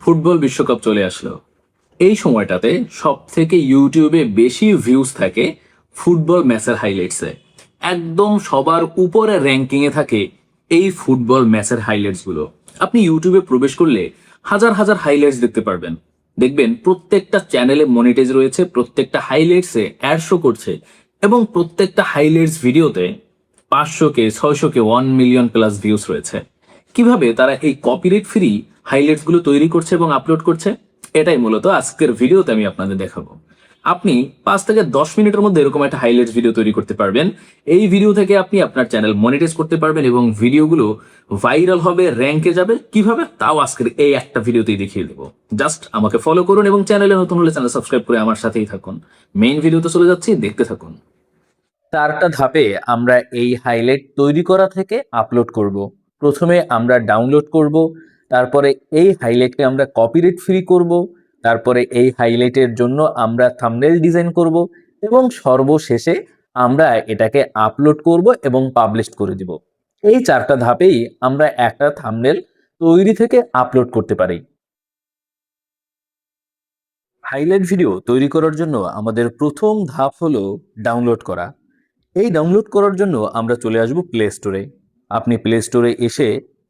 Football বিশ্বকাপ চলে আসলো। এই সময়টাতে সব থেকে ইউটিউবে বেশি ভিউজ থাকে ফুটবল ম্যাচের হাইলাইটসে। একদম সবার উপরে র্যাঙ্কিংয়ে থাকে এই ফুটবল ম্যাচের হাইলাইটসগুলো। আপনি ইউটিউবে প্রবেশ করলে হাজার হাজার হাইলাইটস দেখতে পারবেন। দেখবেন প্রত্যেকটা চ্যানেলে মনিটাইজ রয়েছে, প্রত্যেকটা হাইলাইটসে অ্যাড শো করছে, এবং প্রত্যেকটা হাইলাইটস ভিডিওতে 500K 600K 1 million plus views রয়েছে। কিভাবে তারা এই কপিরাইট ফ্রি হাইলাইটস গুলো তৈরি করছে এবং আপলোড করছে, এটাই মূলত আজকের ভিডিওতে আমি আপনাদের দেখাবো। আপনি 5 থেকে 10 মিনিটের মধ্যে এরকম একটা হাইলাইটস ভিডিও তৈরি করতে পারবেন। এই ভিডিও থেকে আপনি আপনার চ্যানেল মনিটাইজ করতে পারবেন এবং ভিডিওগুলো ভাইরাল হবে, র্যাঙ্কে যাবে। কিভাবে, তাও আজকের এই একটা ভিডিওতেই দেখিয়ে দেবো। জাস্ট আমাকে ফলো করুন এবং চ্যানেলে নতুন হলে চ্যানেল সাবস্ক্রাইব করে আমার সাথেই থাকুন। মেইন ভিডিওতে চলে যাচ্ছি, দেখতে থাকুন। 4টা ধাপে আমরা এই হাইলাইট তৈরি করা থেকে আপলোড করব। প্রথমে আমরা ডাউনলোড করব, তারপরে এই হাইলাইটকে আমরা কপিরাইট ফ্রি করব, তারপরে এই হাইলাইটের জন্য আমরা থাম্বনেল ডিজাইন করব, এবং সর্বশেষে আমরা এটাকে আপলোড করব এবং পাবলিশ করে দিব। এই 4টা ধাপেই আমরা একটা থাম্বনেল তৈরি থেকে আপলোড করতে পারি। হাইলাইট ভিডিও তৈরি করার জন্য আমাদের প্রথম ধাপ হলো ডাউনলোড করা। এই ডাউনলোড করার জন্য আমরা চলে আসব প্লে স্টোরে। আপনি প্লে স্টোরে এসে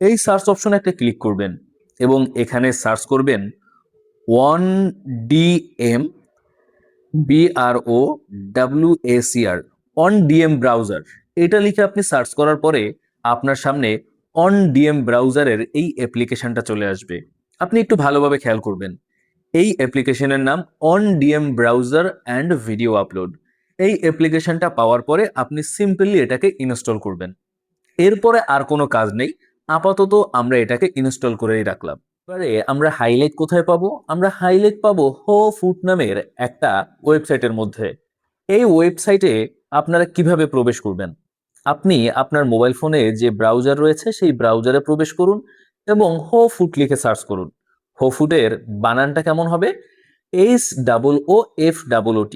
এই সার্চ অপশনে একটা ক্লিক করবেন এবং এখানে সার্চ করবেন 1DM BROWACR, on DM browser. এটা লিখে আপনি সার্চ করার পরে আপনার সামনে অন ডিএম ব্রাউজারের এই অ্যাপ্লিকেশনটা চলে আসবে। আপনি একটু ভালোভাবে খেয়াল করবেন। এই অ্যাপ্লিকেশনের নাম on DM browser and video upload. এই অ্যাপ্লিকেশনটা পাওয়ার পরে আপনি সিম্পলি এটাকে ইনস্টল করবেন। এরপরে আর কোনো কাজ নেই, আপাতত আমরা এটাকে ইনস্টল করেই রাখলাম। এবারে আমরা হাইলাইট কোথায় পাবো? আমরা হাইলাইট পাবো হো ফুট নামের একটা ওয়েবসাইটের মধ্যে। এই ওয়েবসাইটে আপনারা কিভাবে প্রবেশ করবেন? আপনি আপনার মোবাইল ফোনে যে ব্রাউজার রয়েছে সেই ব্রাউজারে প্রবেশ করুন এবং হো ফুট লিখে সার্চ করুন। হো ফুটের বানানটা কেমন হবে? HOOFOOT।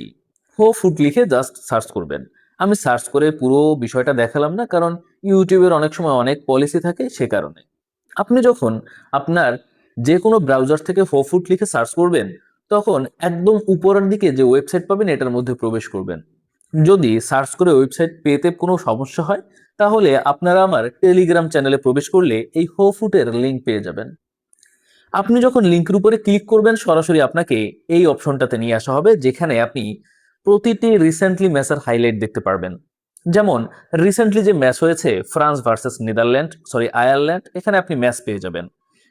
হো ফুট লিখে জাস্ট সার্চ করবেন। আমি সার্চ করে পুরো বিষয়টা দেখালাম না, কারণ ইউটিউবের অনেক সময় অনেক পলিসি থাকে, সে কারণে। আপনি যখন আপনার যে কোনো ব্রাউজার থেকে হো ফুট লিখে সার্চ করবেন, তখন একদম উপরের দিকে যে ওয়েবসাইট পাবেন এটার মধ্যে প্রবেশ করবেন। যদি সার্চ করে ওয়েবসাইট পেতে কোনো সমস্যা হয়, তাহলে আপনারা আমার টেলিগ্রাম চ্যানেলে প্রবেশ করলে এই হো ফুটের লিঙ্ক পেয়ে যাবেন। আপনি যখন লিঙ্কের উপরে ক্লিক করবেন, সরাসরি আপনাকে এই অপশনটাতে নিয়ে আসা হবে, যেখানে আপনি প্রতিটি রিসেন্টলি ম্যাচের হাইলাইট দেখতে পারবেন। যেমন রিসেন্টলি যে ম্যাচ হয়েছে ফ্রান্স ভার্সেস আয়ারল্যান্ড, এখানে আপনি ম্যাচ পেয়ে যাবেন।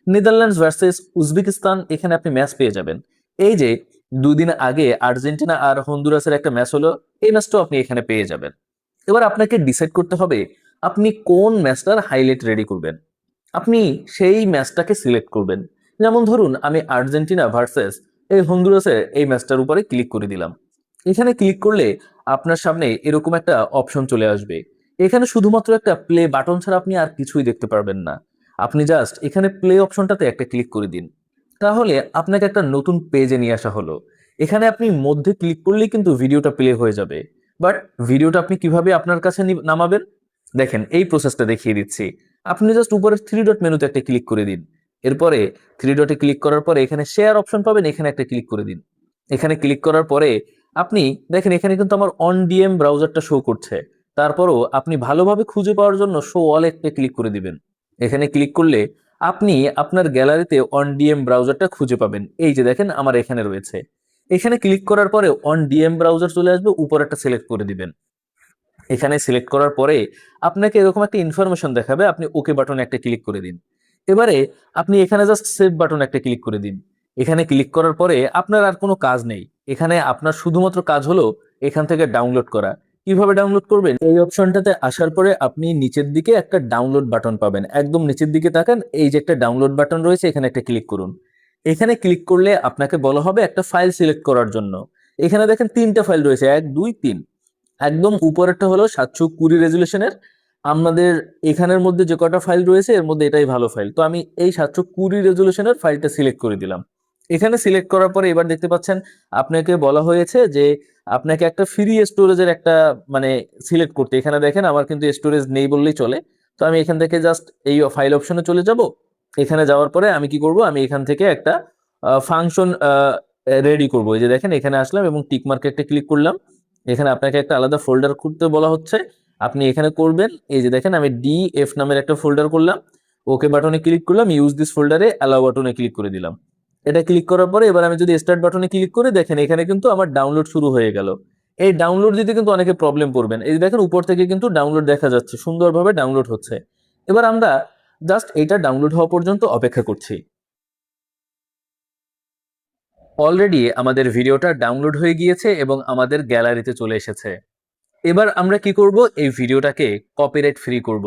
নেদারল্যান্ডস ভার্সেস উজবেকিস্তান, এখানে আপনি ম্যাচ পেয়ে যাবেন। এই যে 2 দিন আগে আর্জেন্টিনা আর হন্ডুরাসের একটা ম্যাচ হলো, এই ম্যাচটাও আপনি এখানে পেয়ে যাবেন। এবার আপনাকে ডিসাইড করতে হবে আপনি কোন ম্যাচটার হাইলাইট রেডি করবেন। আপনি সেই ম্যাচটাকে সিলেক্ট করবেন। যেমন ধরুন, আমি আর্জেন্টিনা ভার্সেস এই হন্ডুরাসের এই ম্যাচটার উপরে ক্লিক করে দিলাম। এখানে ক্লিক করলে আপনার সামনে এরকম একটা অপশন চলে আসবে। এখানে শুধুমাত্র একটা প্লে বাটন ছাড়া আপনি আর কিছুই দেখতে পারবেন না। আপনি জাস্ট এখানে প্লে অপশনটাতে একটা ক্লিক করে দিন, তাহলে আপনাকে একটা নতুন পেজে নিয়ে আসা হলো। এখানে আপনি মধ্যে ক্লিক করলেই কিন্তু ভিডিওটা প্লে হয়ে যাবে। বাট ভিডিওটা আপনি কিভাবে আপনার কাছে নামাবেন, দেখেন এই প্রসেসটা দেখিয়ে দিচ্ছি। আপনি জাস্ট উপরের 3 ডট মেনুতে একটা ক্লিক করে দিন। এরপরে 3 ডটে ক্লিক করার পরে এখানে শেয়ার অপশন পাবেন, এখানে একটা ক্লিক করে দিন। এখানে ক্লিক করার পরে আপনি দেখেন এখানে কিন্তু আমার অন ডিএম ব্রাউজারটা শো করছে। তারপরও আপনি ভালোভাবে খুঁজে পাওয়ার জন্য শো অল একটা ক্লিক করে দিবেন। এখানে ক্লিক করলে আপনি আপনার গ্যালারিতে অন ডিএম ব্রাউজারটা খুঁজে পাবেন। এই যে দেখেন আমার এখানে রয়েছে। এখানে ক্লিক করার পরে অন ডিএম ব্রাউজার চলে আসবে, উপর একটা সিলেক্ট করে দিবেন। এখানে সিলেক্ট করার পরে আপনাকে এরকম একটা ইনফরমেশন দেখাবে, আপনি ওকে বাটনে একটা ক্লিক করে দিন। এবারে আপনি এখানে জাস্ট সেভ বাটনে একটা ক্লিক করে দিন। এখানে ক্লিক করার পরে আপনার আর কোনো কাজ নেই। এখানে আপনার শুধুমাত্র কাজ হলো এখান থেকে ডাউনলোড করা। কিভাবে ডাউনলোড করবেন? এই অপশনটাতে আসার পরে আপনি নিচের দিকে একটা ডাউনলোড বাটন পাবেন। একদম নিচের দিকে তাকান, এই যে একটা ডাউনলোড বাটন রয়েছে, এখানে একটা ক্লিক করুন। এখানে ক্লিক করলে আপনাকে বলা হবে একটা ফাইল সিলেক্ট করার জন্য। এখানে দেখেন 3টা ফাইল রয়েছে, 1 2 3। একদম উপরেরটা হলো 720 রেজুলেশনের। আমাদের এখানের মধ্যে যে কটা ফাইল রয়েছে এর মধ্যে এটাই ভালো ফাইল, তো আমি এই 720 রেজুলেশনের ফাইলটা সিলেক্ট করে দিলাম। এখানে সিলেক্ট করার পরে এবার দেখতে পাচ্ছেন আপনাকে বলা হয়েছে যে আপনাকে একটা ফ্রি স্টোরেজের একটা মানে সিলেক্ট করতে। এখানে দেখেন আমার কিন্তু স্টোরেজ নেই বললেই চলে। তো আমি এখান থেকে জাস্ট এই ফাইল অপশনে চলে যাব। এখানে যাওয়ার পরে আমি কি করব, আমি এখান থেকে একটা ফাংশন রেডি করবো। এই যে দেখেন এখানে আসলাম এবং টিক মার্কে একটা ক্লিক করলাম। এখানে আপনাকে একটা আলাদা ফোল্ডার করতে বলা হচ্ছে, আপনি এখানে করবেন। এই যে দেখেন আমি ডিএফ নামের একটা ফোল্ডার করলাম, ওকে বাটনে ক্লিক করলাম, ইউজ দিস ফোল্ডারে অ্যালাউ বাটনে ক্লিক করে দিলাম। এটা ক্লিক করার পরে এবার আমি যদি স্টার্ট বাটনে ক্লিক করে দেখেন এখানে কিন্তু আমার ডাউনলোড শুরু হয়ে গেল। এই ডাউনলোড দিতে কিন্তু অনেকে প্রবলেম পড়বেন। এই যে দেখেন উপর থেকে কিন্তু ডাউনলোড দেখা যাচ্ছে, সুন্দরভাবে ডাউনলোড হচ্ছে। এবার আমরা জাস্ট এটা ডাউনলোড হওয়া পর্যন্ত অপেক্ষা করছি। অলরেডি আমাদের ভিডিওটা ডাউনলোড হয়ে গিয়েছে এবং আমাদের গ্যালারিতে চলে এসেছে। এবার আমরা কি করব, এই ভিডিওটাকে কপিরাইট ফ্রি করব।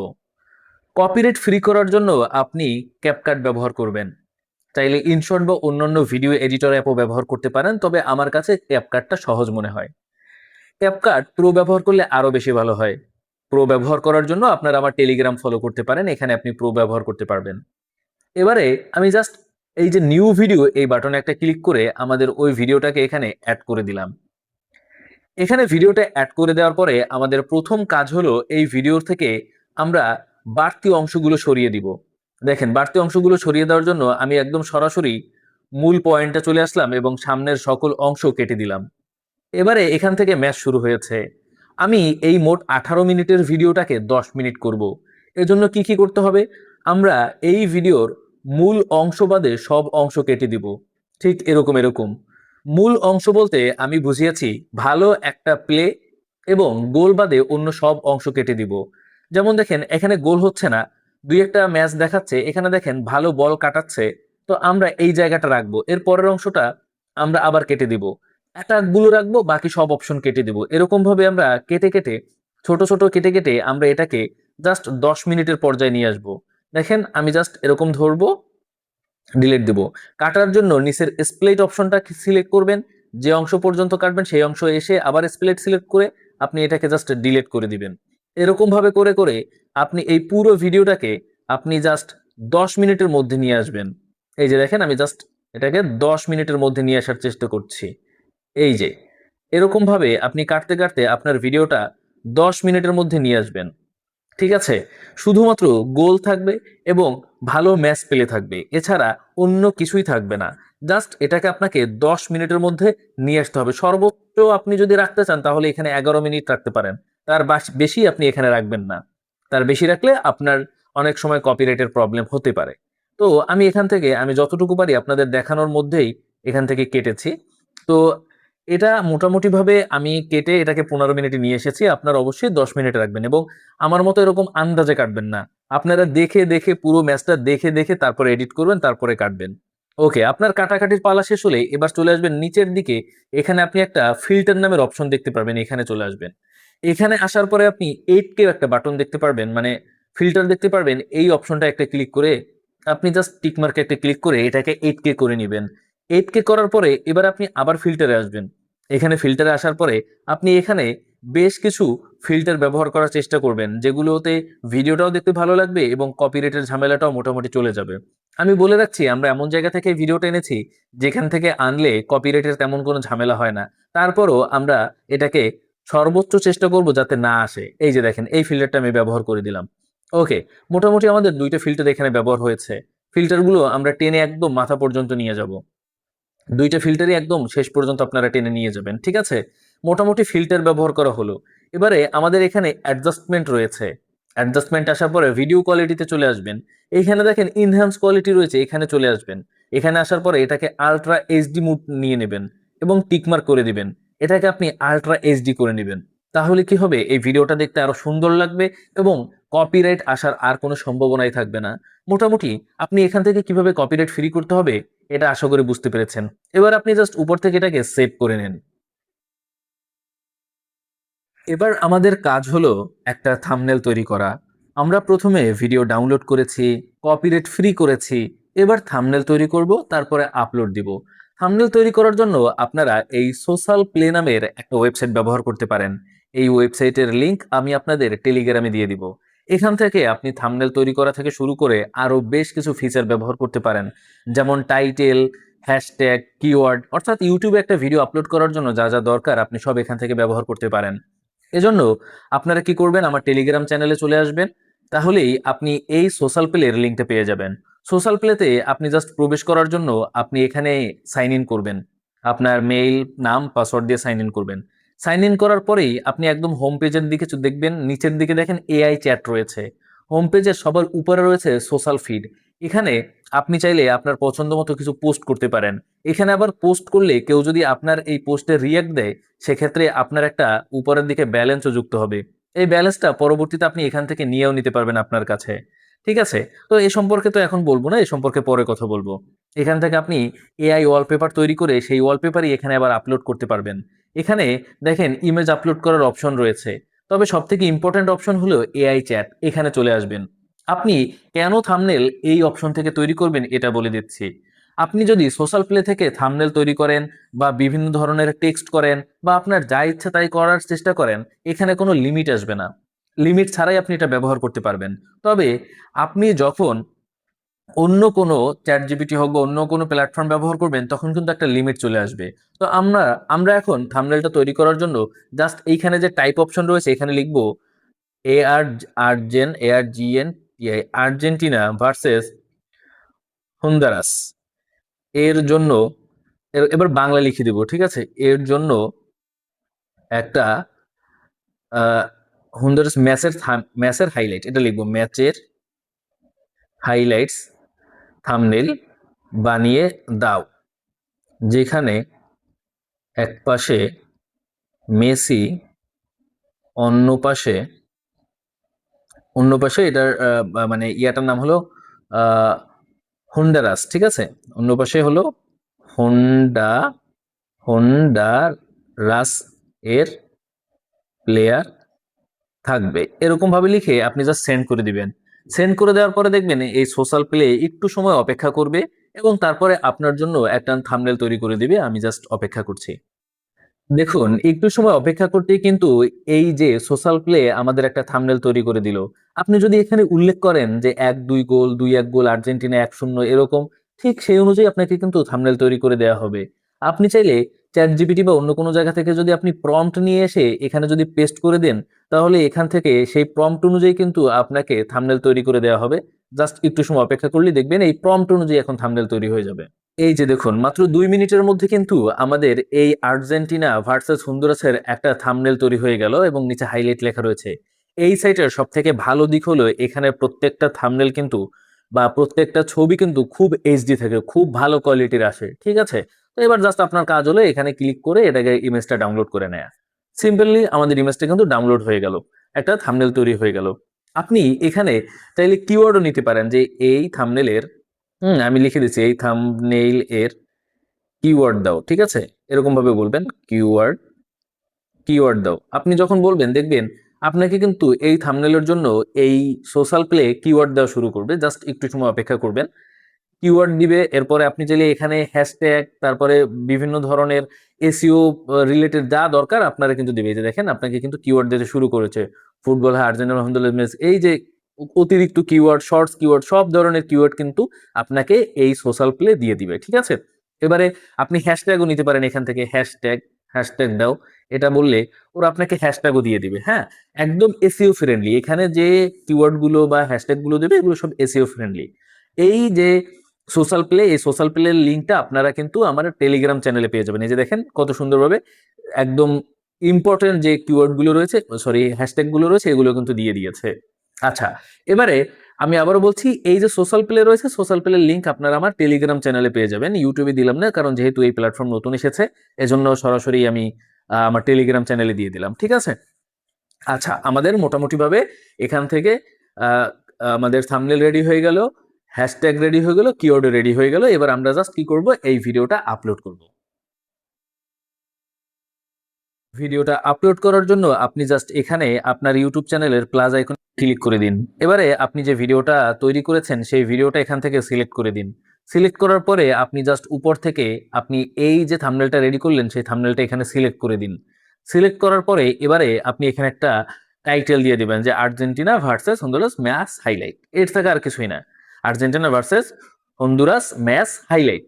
কপিরাইট ফ্রি করার জন্য আপনি ক্যাপকাট ব্যবহার করবেন। চাইলে ইনশট বা অন্যান্য ভিডিও এডিটর অ্যাপও ব্যবহার করতে পারেন, তবে আমার কাছে ক্যাপকাটটা সহজ মনে হয়। ক্যাপকাট প্রো ব্যবহার করলে আরো বেশি ভালো হয়। প্রো ব্যবহার করার জন্য আপনারা আমার টেলিগ্রাম ফলো করতে পারেন, এখানে আপনি প্রো ব্যবহার করতে পারবেন। এবারে আমি জাস্ট এই যে নিউ ভিডিও এই বাটনে একটা ক্লিক করে আমাদের ওই ভিডিওটাকে এখানে অ্যাড করে দিলাম। এখানে ভিডিওটা অ্যাড করে দেওয়ার পরে আমাদের প্রথম কাজ হলো এই ভিডিওর থেকে আমরা বাড়তি অংশগুলো সরিয়ে দিব। দেখেন বাড়তি অংশগুলো সরিয়ে দেওয়ার জন্য আমি একদম সরাসরি মূল পয়েন্টে চলে আসলাম এবং সামনের সকল অংশ কেটে দিলাম। এবারে এখান থেকে ম্যাচ শুরু হয়েছে। আমি এই মোট 18 মিনিটের ভিডিওটাকে 10 মিনিট করব। এজন্য কি কি করতে হবে, আমরা এই ভিডিওর মূল অংশ বাদে সব অংশ কেটে দিব। ঠিক এরকম এরকম মূল অংশ বলতে আমি বুঝিয়েছি ভালো একটা প্লে এবং গোল বাদে অন্য সব অংশ কেটে দিব। যেমন দেখেন এখানে গোল হচ্ছে না, দুই একটা ম্যাচ দেখাচ্ছে, এখানে দেখেন ভালো বল কাটাচ্ছে, তো আমরা এই জায়গাটা রাখবো। এর পরের অংশটা আমরা আবার কেটে দিব, অ্যাটাকগুলো রাখবো, বাকি সব অপশন কেটে দিব। এরকম ভাবে আমরা কেটে কেটে ছোট ছোট কেটে কেটে আমরা এটাকে জাস্ট 10 মিনিটের পর্যায়ে নিয়ে আসবো। দেখেন আমি জাস্ট এরকম ধরবো, ডিলিট দিব। কাটার জন্য নিচের স্প্লিট অপশনটা সিলেক্ট করবেন, যে অংশ পর্যন্ত কাটবেন সেই অংশ এসে আবার স্প্লিট সিলেক্ট করে আপনি এটাকে জাস্ট ডিলিট করে দিবেন। এরকম ভাবে করে করে আপনি এই পুরো ভিডিওটাকে আপনি জাস্ট 10 মিনিটের মধ্যে নিয়ে আসবেন। এই যে দেখেন আমি জাস্ট এটাকে 10 মিনিটের মধ্যে নিয়ে আসার চেষ্টা করছি। এই যে এরকম ভাবে আপনি কাটতে কাটতে আপনার ভিডিওটা 10 মিনিটের মধ্যে নিয়ে আসবেন। ঠিক আছে, শুধুমাত্র গোল থাকবে এবং ভালো ম্যাচ প্লে থাকবে, এছাড়া অন্য কিছুই থাকবে না। জাস্ট এটাকে আপনাকে 10 মিনিটের মধ্যে নিয়ে আসতে হবে। সর্বোচ্চ আপনি যদি রাখতে চান তাহলে এখানে 11 মিনিট রাখতে পারেন, তার বেশি আপনি এখানে রাখবেন না। তার বেশি রাখলে আপনার অনেক সময় কপিরাইটের প্রবলেম হতে পারে। তো আমি এখান থেকে আমি যতটুকু পারি আপনাদের দেখানোর মধ্যেই এখান থেকে কেটেছি। তো এটা মোটামুটি ভাবে আমি কেটে এটাকে 15 মিনিটে নিয়ে এসেছি। আপনারা অবশ্যই 10 মিনিটে রাখবেন এবং আমার মতো এরকম আন্দাজে কাটবেন না। আপনারা দেখে দেখে পুরো ম্যাচটা দেখে দেখে তারপরে এডিট করবেন, তারপরে কাটবেন। ওকে, আপনার কাটাকাটির পালা শেষ হলে এবার চলে আসবেন নিচের দিকে। এখানে আপনি একটা ফিল্টার নামের অপশন দেখতে পারবেন, এখানে চলে আসবেন। এখানে আসার পরে আপনি 8K একটা বাটন দেখতে পারবেন, মানে ফিল্টার দেখতে পারবেন। এই অপশনটা একটা ক্লিক করে আপনি জাস্ট টিক মার্কে একটা ক্লিক করে এটাকে 8K করে নেবেন। 8K করার পরে এবার আপনি আবার ফিল্টারে আসবেন। এখানে ফিল্টারে আসার পরে আপনি এখানে বেশ কিছু ফিল্টার ব্যবহার করার চেষ্টা করবেন, যেগুলোতে ভিডিওটাও দেখতে ভালো লাগবে এবং কপিরাইটের ঝামেলাটাও মোটামুটি চলে যাবে। আমি বলে রাখছি আমরা এমন জায়গা থেকে ভিডিওটা এনেছি যেখান থেকে আনলে কপিরাইটের তেমন কোনো ঝামেলা হয় না। তারপরও আমরা এটাকে সর্বোচ্চ চেষ্টা করব যাতে না আসে। এই যে দেখেন এই ফিল্টারটা আমি ব্যবহার করে দিলাম। ওকে, মোটামুটি আমাদের দুইটা ফিল্টার এখানে ব্যবহার হয়েছে। ফিল্টারগুলো আমরা টেনে একদম মাথা পর্যন্ত নিয়ে যাব। দুইটা ফিল্টারই একদম শেষ পর্যন্ত আপনারা টেনে নিয়ে যাবেন। ঠিক আছে, মোটামুটি ফিল্টার ব্যবহার করা হলো। এবারে আমাদের এখানে অ্যাডজাস্টমেন্ট রয়েছে। অ্যাডজাস্টমেন্ট আসার পরে ভিডিও কোয়ালিটিতে চলে আসবেন। এইখানে দেখেন ইনহ্যান্স কোয়ালিটি রয়েছে, এখানে চলে আসবেন। এখানে আসার পরে এটাকে আলট্রা এইচডি মোড নিয়ে নেবেন এবং টিকমার্ক করে দিবেন। এটাকে আপনি আলট্রা এইচডি করে নেবেন। তাহলে কি হবে, এই ভিডিওটা দেখতে আরো সুন্দর লাগবে এবং কপিরাইট আসার আর কোনো সম্ভাবনাই থাকবে না। মোটামুটি আপনি এখান থেকে কিভাবে কপিরাইট ফ্রি করতে হবে এটা আশা করি বুঝতে পেরেছেন। এবার আপনি জাস্ট উপর থেকে এটাকে সেভ করে নেন। এবার আমাদের কাজ হলো একটা থাম্বনেল তৈরি করা। আমরা প্রথমে ভিডিও ডাউনলোড করেছি, কপিরাইট ফ্রি করেছি, এবার থাম্বনেল তৈরি করব, তারপরে আপলোড দিব। থাম্বনেল তৈরি করার জন্য আপনারা এই সোশ্যাল প্লে নামের একটা ওয়েবসাইট ব্যবহার করতে পারেন। এই ওয়েবসাইটের লিংক আমি আপনাদের টেলিগ্রামে দিয়ে দিব। এখান থেকে আপনি থাম্বনেল তৈরি করা থেকে শুরু করে আরো বেশ কিছু ফিচার ব্যবহার করতে পারেন, যেমন টাইটেল, হ্যাশট্যাগ, কিওয়ার্ড, অর্থাৎ ইউটিউবে একটা ভিডিও আপলোড করার জন্য যা যা দরকার আপনি সব এখান থেকে ব্যবহার করতে পারেন। এজন্য আপনারা কি করবেন, আমার টেলিগ্রাম চ্যানেলে চলে আসবেন, তাহলেই আপনি এই সোশ্যাল প্লের লিঙ্কটা পেয়ে যাবেন। সোশ্যাল প্লেতে আপনি জাস্ট প্রবেশ করার জন্য আপনি এখানে সাইন ইন করবেন, আপনার মেইল, নাম, পাসওয়ার্ড দিয়ে সাইন ইন করবেন। সাইন ইন করার পরেই আপনি একদম হোম পেজের দিকে দেখবেন, নিচের দিকে দেখেন এআই চ্যাট রয়েছে। হোম পেজের সবার উপরে রয়েছে সোশ্যাল ফিড। এখানে আপনি চাইলে আপনার পছন্দ মতো কিছু পোস্ট করতে পারেন। এখানে আবার পোস্ট করলে কেউ যদি আপনার এই পোস্টে রিয়াক্ট দেয়, সেক্ষেত্রে আপনার একটা উপরের দিকে ব্যালেন্সও যুক্ত হবে। এই ব্যালেন্সটা পরবর্তীতে আপনি এখান থেকে নিয়েও নিতে পারবেন আপনার কাছে। ঠিক আছে? তো এ সম্পর্কে তো এখন বলবো না, এ সম্পর্কে পরে কথা বলবো। এখান থেকে আপনি এআই ওয়ালপেপার তৈরি করে সেই ওয়ালপেপারই এখানে আবার আপলোড করতে পারবেন। এখানে দেখেন ইমেজ আপলোড করার অপশন রয়েছে। তবে সবথেকে ইম্পর্ট্যান্ট অপশন হলো এআই চ্যাট। এখানে চলে আসবেন। আপনি কেন থাম্বনেল এই অপশন থেকে তৈরি করবেন এটা বলে দিচ্ছি। আপনি যদি সোশ্যাল প্লে থেকে থাম্বনেল তৈরি করেন বা বিভিন্ন ধরনের টেক্সট করেন বা আপনার যা ইচ্ছা তাই করার চেষ্টা করেন, এখানে কোনো লিমিট আসবে না। লিমিট ছাড়াই আপনি এটা ব্যবহার করতে পারবেন। তবে আপনি যখন অন্য কোনো চ্যাট জিপিটি হোক বা অন্য কোনো প্ল্যাটফর্ম ব্যবহার করবেন, তখন কিন্তু একটা লিমিট চলে আসবে। তো আমরা এখন থাম্বনেলটা তৈরি করার জন্য জাস্ট এইখানে যে টাইপ অপশন রয়েছে, এখানে লিখবো আর্জেন্টিনা ভার্সেস হন্ডুরাস। এর জন্য এবার বাংলা লিখে দিব, ঠিক আছে? এর জন্য একটা হন্ডুরাস ম্যাচের হাইলাইট, এটা লিখবো, ম্যাচের হাইলাইটস থাম্বনেল বানিয়ে দাও, যেখানে এক পাশে মেসি, অন্য পাশে এটার মানে ইয়াটার নাম হলো আহ হন্ডারাস, ঠিক আছে? অন্য পাশে হলো হোন্ডা হোন্ডারাস এর প্লেয়ার থাকবে। এরকম ভাবে লিখে আপনি জাস্ট সেন্ড করে দিবেন। সেন্ড করে দেওয়ার পরে দেখবেন এই সোশ্যাল প্লে একটু সময় অপেক্ষা করবে এবং তারপরে আপনার জন্য একটা থাম্বনেল তৈরি করে দিবে। আমি জাস্ট অপেক্ষা করছি। দেখুন, একটু সময় অপেক্ষা করতেই কিন্তু এই যে সোশ্যাল প্লে আমাদের একটা থাম্বনেল তৈরি করে দিল। আপনি যদি এখানে উল্লেখ করেন যে ১-২ গোল, ২-১ গোল, আর্জেন্টিনা ১-০ এরকম, ঠিক সেই অনুযায়ী আপনাকে কিন্তু থাম্বনেল তৈরি করে দেওয়া হবে। আপনি চাইলে চ্যাট জিপিটি বা অন্য কোনো জায়গা থেকে যদি আপনি প্রম্পট নিয়ে এসে এখানে যদি পেস্ট করে দেন, তাহলে এখান থেকে সেই প্রম্পট অনুযায়ী কিন্তু আপনাকে থাম্বনেল তৈরি করে দেওয়া হবে। জাস্ট একটু সময় অপেক্ষা করলেই দেখবেন এই প্রম্পট অনুযায়ী এখন থাম্বনেল তৈরি হয়ে যাবে। এই যে দেখুন, মাত্র ২ মিনিটের মধ্যে কিন্তু আমাদের এই আর্জেন্টিনা ভার্সেস হন্ডুরাসের একটা থাম্বনেল তৈরি হয়ে গেল এবং নিচে হাইলাইট লেখা রয়েছে। এই সাইটের সব থেকে ভালো দিক হলো এখানে প্রত্যেকটা থাম্বনেল কিন্তু বা প্রত্যেকটা ছবি কিন্তু খুব এইচডি থাকে, খুব ভালো কোয়ালিটির আসে। ঠিক আছে? তো এবার জাস্ট আপনার কাজ হলো এখানে ক্লিক করে এটাকে ইমেজটা ডাউনলোড করে নেয়া। সিম্পলি আমাদের ইমেজটা কিন্তু ডাউনলোড হয়ে গেল, একটা থাম্বনেল তৈরি হয়ে গেল। আপনি এখানে চাইলে কিওয়ার্ডও নিতে পারেন যে এই থাম্বনেলের আমি লিখে দিচ্ছি, এই থাম্বনেইল এর কিওয়ার্ড দাও। ঠিক আছে? এরকম ভাবে বলবেন, কিওয়ার্ড দাও। আপনি যখন বলবেন দেখবেন আপনাকে কিন্তু এই থাম্বনেলের জন্য এই সোশ্যাল প্লে কিওয়ার্ড দেওয়া শুরু করবে। জাস্ট একটু সময় অপেক্ষা করবেন। কিওয়ার্ড দিবে, এরপরে আপনি চাইলে এখানে হ্যাশট্যাগ, তারপরে বিভিন্ন ধরনের এসইও রিলেটেড যা দরকার আপনারা কিন্তু দিবে। এই যে দেখেন আপনাকে কিন্তু কিওয়ার্ড দিতে শুরু করেছে। ফুটবল, হ্যাঁ, আর্জেন্টিনা, আলহামদুলিল্লাহ, মেসি। এই যে অতিরিক্ত কিওয়ার্ড, শর্টস কিওয়ার্ড, সব ধরনের কিওয়ার্ড কিন্তু আপনাকে এই সোশ্যাল প্লে দিয়ে দিবে। ঠিক আছে? এবারে আপনি হ্যাশট্যাগও নিতে পারেন এখান থেকে, হ্যাশট্যাগ দাও। এটা বললে ওরা আপনাকে হ্যাশট্যাগও দিয়ে দিবে। হ্যাঁ, একদম এসইও ফ্রেন্ডলি। এখানে যে কিওয়ার্ড গুলো বা হ্যাশট্যাগ গুলো দেবে এগুলো সব এসইও ফ্রেন্ডলি। এই যে সোশ্যাল প্লে, এই সোশ্যাল প্লের লিঙ্কটা আপনারা কিন্তু আমার টেলিগ্রাম চ্যানেলে পেয়ে যাবেন। এই যে দেখেন কত সুন্দরভাবে একদম ইম্পর্টেন্ট যে কিওয়ার্ড গুলো রয়েছে, সরি, হ্যাশট্যাগ গুলো রয়েছে, এগুলো কিন্তু দিয়ে দিয়েছে। আচ্ছা, এবারে আমি আবারও বলছি, এই যে সোশ্যাল প্লে রয়েছে, সোশ্যাল প্লের লিঙ্ক আপনারা আমার টেলিগ্রাম চ্যানেলে পেয়ে যাবেন। ইউটিউবে দিলাম না, কারণ যেহেতু এই প্ল্যাটফর্ম নতুন এসেছে, এজন্য সরাসরি আমি আমার টেলিগ্রাম চ্যানেলে দিয়ে দিলাম। ঠিক আছে? আচ্ছা, আমাদের মোটামুটিভাবে এখান থেকে আহ, আমাদের থাম্বনেল রেডি হয়ে গেল, হ্যাশট্যাগ রেডি হয়ে গেল, কিওয়ার্ড রেডি হয়ে গেল। এবার আমরা জাস্ট কি করব, এই ভিডিওটা আপলোড করব। ভিডিওটা আপলোড করার জন্য আপনি জাস্ট এখানে আপনার ইউটিউব চ্যানেলের প্লাস আইকন ক্লিক করে দিন। এবারে আপনি যে ভিডিওটা তৈরি করেছেন সেই ভিডিওটা এখান থেকে সিলেক্ট করে দিন। সিলেক্ট করার পরে আপনি জাস্ট উপর থেকে আপনি এই যে থাম্বনেলটা রেডি করলেন সেই থাম্বনেলটা এখানে সিলেক্ট করে দিন। সিলেক্ট করার পরে এবারে আপনি এখানে একটা টাইটেল দিয়ে দিবেন যে Argentina versus Honduras match highlight. এর থেকে আর কিছুই না, Argentina versus Honduras match highlight,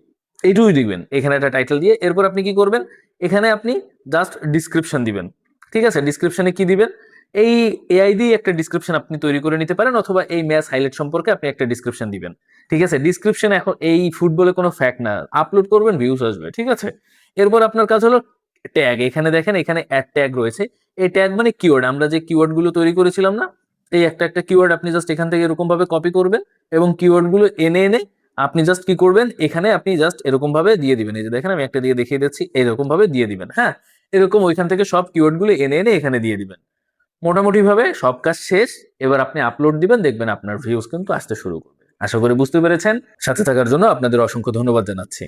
এইটুকুই দিবেন এখানে একটা টাইটেল দিয়ে। এরপর আপনি কি করবেন, এখানে আপনি জাস্ট ডিসক্রিপশন দিবেন। ঠিক আছে? ডিসক্রিপশনে কি দিবেন, এই এআই দিয়ে একটা ডিসক্রিপশন আপনি তৈরি করে নিতে পারেন, অথবা এই ম্যাচ হাইলাইট সম্পর্কে আপনি একটা ডিসক্রিপশন দিবেন। ঠিক আছে, ডিসক্রিপশন এখন এই ফুটবলে কোনো ফ্যাক্ট না, আপলোড করবেন ভিউজ আসবে, ঠিক আছে। এরপর আপনার কাজ হলো ট্যাগ। এখানে দেখেন এখানে অ্যাড ট্যাগ রয়েছে। এই ট্যাগ মানে কিওয়ার্ড, আমরা যে কিওয়ার্ড গুলো তৈরি করেছিলাম না, এই একটা একটা কিওয়ার্ড আপনি জাস্ট এখান থেকে এরকম ভাবে কপি করবেন এবং কিওয়ার্ড গুলো এনে এনে আপনি জাস্ট কি করবেন, এখানে আপনি জাস্ট এরকম ভাবে দিয়ে দিবেন। এই যে দেখেন আমি একটা দিয়ে দেখিয়ে দিচ্ছি, এরকম ভাবে দিয়ে দিবেন। হ্যাঁ, এরকম ওইখান থেকে সব কিওয়ার্ড গুলো এনে এনে এখানে দিয়ে দিবেন। মোটামুটি ভাবে সব কাজ শেষ। এবার আপনি আপলোড দিবেন, দেখবেন আপনার ভিউজ কিন্তু আসতে শুরু করবে। আশা করি বুঝতে পেরেছেন। সাথে থাকার জন্য আপনাদের অসংখ্য ধন্যবাদ জানাচ্ছি।